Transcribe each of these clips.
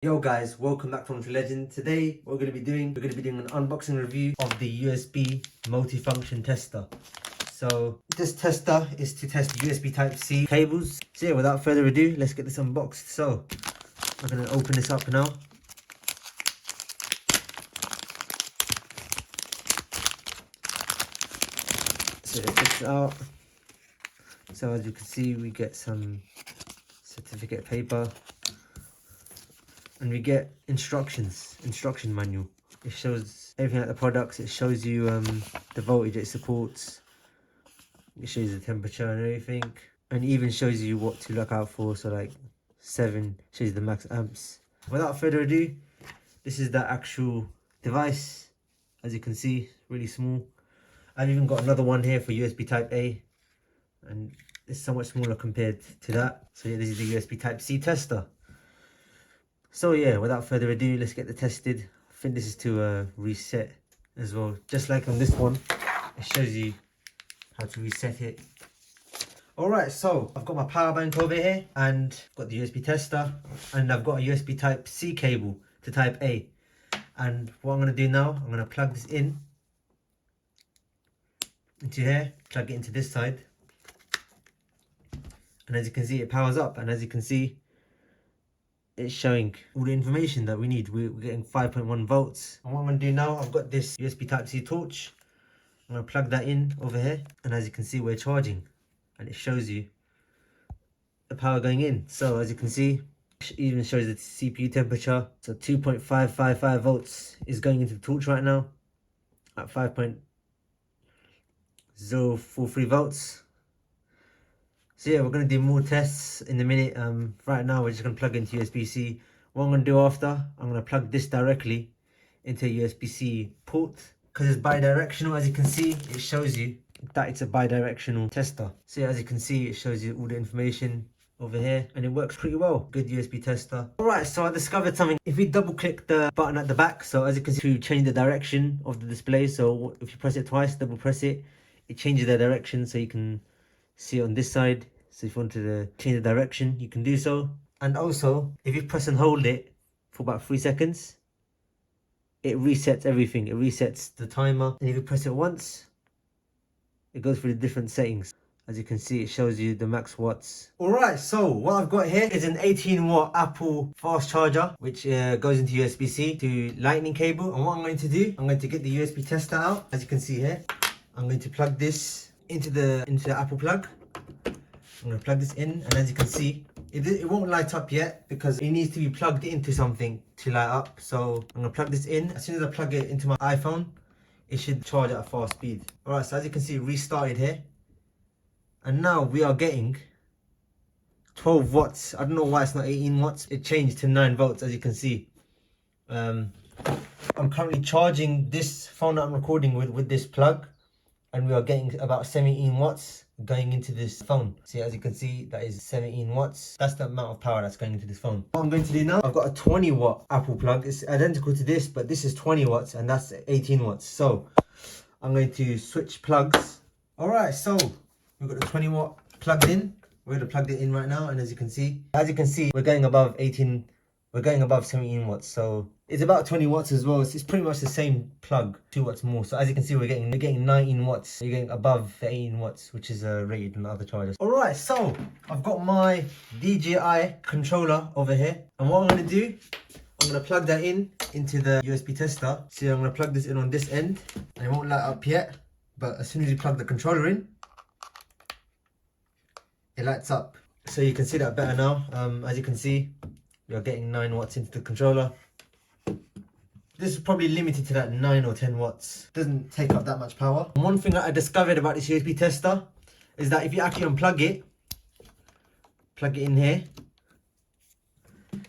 Yo guys, welcome back from Legend. Today we're going to be doing an unboxing review of the USB multifunction tester. So this tester is to test USB Type-C cables. So yeah, without further ado, let's get this unboxed. So I'm going to open this up now. So let's get it out. So as you can see, we get some certificate paper. And we get instruction manual. It shows everything like the products. It shows you the voltage it supports. It shows you the temperature and everything. And it even shows you what to look out for. So like 7 shows you the max amps. Without further ado, this is the actual device. As you can see, really small. I've even got another one here for USB Type A. And it's somewhat smaller compared to that. So yeah, this is the USB Type-C tester. So yeah, without further ado, let's get it tested. I think this is to reset as well. Just like on this one, it shows you how to reset it. Alright, so I've got my power bank over here and got the USB tester, and I've got a USB Type-C cable to Type A. And what I'm going to do now, I'm going to plug this in into here, plug it into this side. And as you can see, it powers up, and as you can see, it's showing all the information that we need. We're getting 5.1 volts. And what I'm going to do now, I've got this USB Type-C torch. I'm going to plug that in over here. And as you can see, we're charging. And it shows you the power going in. So as you can see, it even shows the CPU temperature. So 2.555 volts is going into the torch right now at 5.043 volts. So yeah, we're going to do more tests in a minute. Right now, we're just going to plug into USB-C. What I'm going to do after, I'm going to plug this directly into a USB-C port. Because it's bidirectional, as you can see, it shows you that it's a bidirectional tester. So yeah, as you can see, it shows you all the information over here. And it works pretty well. Good USB tester. Alright, so I discovered something. If we double click the button at the back, so as you can see, we change the direction of the display. So if you press it twice, double press it, it changes the direction so you can see on this side. So if you wanted to change the direction, you can do so. And also, if you press and hold it for about 3 seconds, it resets everything. It resets the timer. And if you press it once, it goes through the different settings. As you can see, it shows you the max watts. Alright, so what I've got here is an 18-watt Apple fast charger, which goes into USB-C to lightning cable. And what I'm going to do, I'm going to get the USB tester out. As you can see here, I'm going to plug this into the Apple plug. I'm going to plug this in, and as you can see, it won't light up yet because it needs to be plugged into something to light up. So I'm going to plug this in. As soon as I plug it into my iPhone, it should charge at a fast speed. Alright, so as you can see, it restarted here. And now we are getting 12 watts. I don't know why it's not 18 watts. It changed to 9 volts, as you can see. I'm currently charging this phone that I'm recording with this plug. And we are getting about 17 watts going into this phone. See, as you can see, that is 17 watts. That's the amount of power that's going into this phone. What I'm going to do now, I've got a 20 watt Apple plug. It's identical to this, but this is 20 watts and that's 18 watts. So I'm going to switch plugs. All right, so we've got the 20 watt plugged in. We're going to plug it in right now. And as you can see, we're going above 18. We're going above 17 watts. So it's about 20 watts as well. It's pretty much the same plug, 2 watts more. So as you can see, we're getting 19 watts. You're getting above the 18 watts, which is rated on other chargers. All right, so I've got my DJI controller over here. And what I'm going to do, I'm going to plug that into the USB tester. See, I'm going to plug this in on this end. And it won't light up yet. But as soon as you plug the controller in, it lights up. So you can see that better now. As you can see, we are getting 9 watts into the controller. This is probably limited to that 9 or 10 watts. Doesn't take up that much power. And one thing that I discovered about this USB tester is that if you actually unplug it, plug it in here,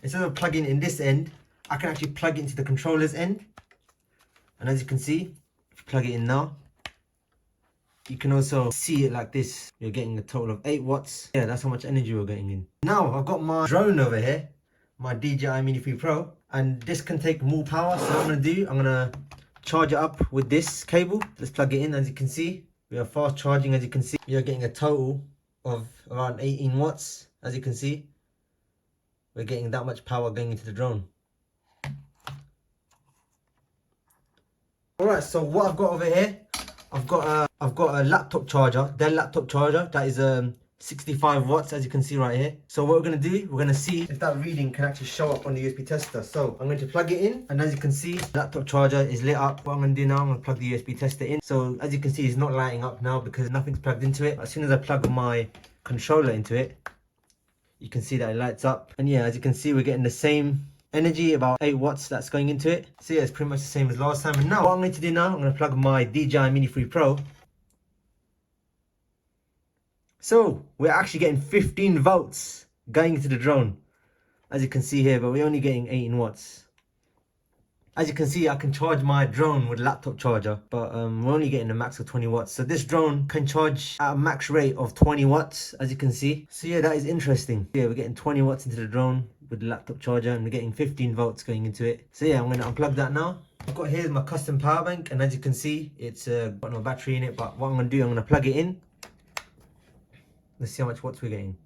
instead of plugging in this end, I can actually plug it into the controller's end. And as you can see, if you plug it in now, you can also see it like this. You're getting a total of 8 watts. Yeah, that's how much energy we're getting in. Now, I've got my drone over here, my DJI Mini 3 Pro, and this can take more power. So what I'm going to do, I'm going to charge it up with this cable. Let's plug it in. As you can see, we are fast charging. As you can see, we are getting a total of around 18 watts. As you can see, we're getting that much power going into the drone. Alright, so what I've got over here, I've got a laptop charger, Dell laptop charger that is 65 watts, as you can see right here. So what we're going to do, we're going to see if that reading can actually show up on the USB tester. So I'm going to plug it in, and as you can see, the laptop charger is lit up. What I'm going to do now, I'm going to plug the USB tester in. So as you can see, it's not lighting up now because nothing's plugged into it. As soon as I plug my controller into it, you can see that it lights up. And yeah, as you can see, we're getting the same energy, about 8 watts that's going into it. So yeah, it's pretty much the same as last time. And now what I'm going to do now, I'm going to plug my DJI Mini 3 Pro. So we're actually getting 15 volts going into the drone, as you can see here, but we're only getting 18 watts. As you can see, I can charge my drone with a laptop charger, but we're only getting a max of 20 watts. So this drone can charge at a max rate of 20 watts, as you can see. So yeah, that is interesting. Yeah, we're getting 20 watts into the drone with the laptop charger, and we're getting 15 volts going into it. So yeah, I'm going to unplug that now. I've got here's my custom power bank, and as you can see, it's got no battery in it, but what I'm going to do, I'm going to plug it in. Let's see how much watts we're getting.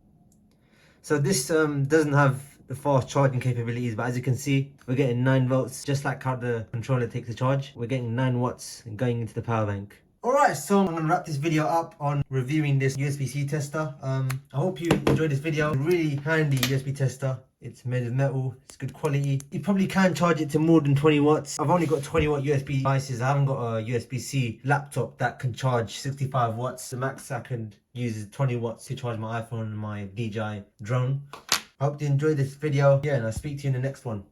So this doesn't have the fast charging capabilities, but as you can see, we're getting 9 volts, just like how the controller takes the charge. We're getting 9 watts going into the power bank. Alright, so I'm going to wrap this video up on reviewing this USB-C tester. I hope you enjoyed this video. Really handy USB tester. It's made of metal, it's good quality. You probably can charge it to more than 20 watts. I've only got 20 watt USB devices. I haven't got a USB-C laptop that can charge 65 watts. The max I can use is 20 watts to charge my iPhone and my DJI drone. I hope you enjoyed this video. Yeah, and I'll speak to you in the next one.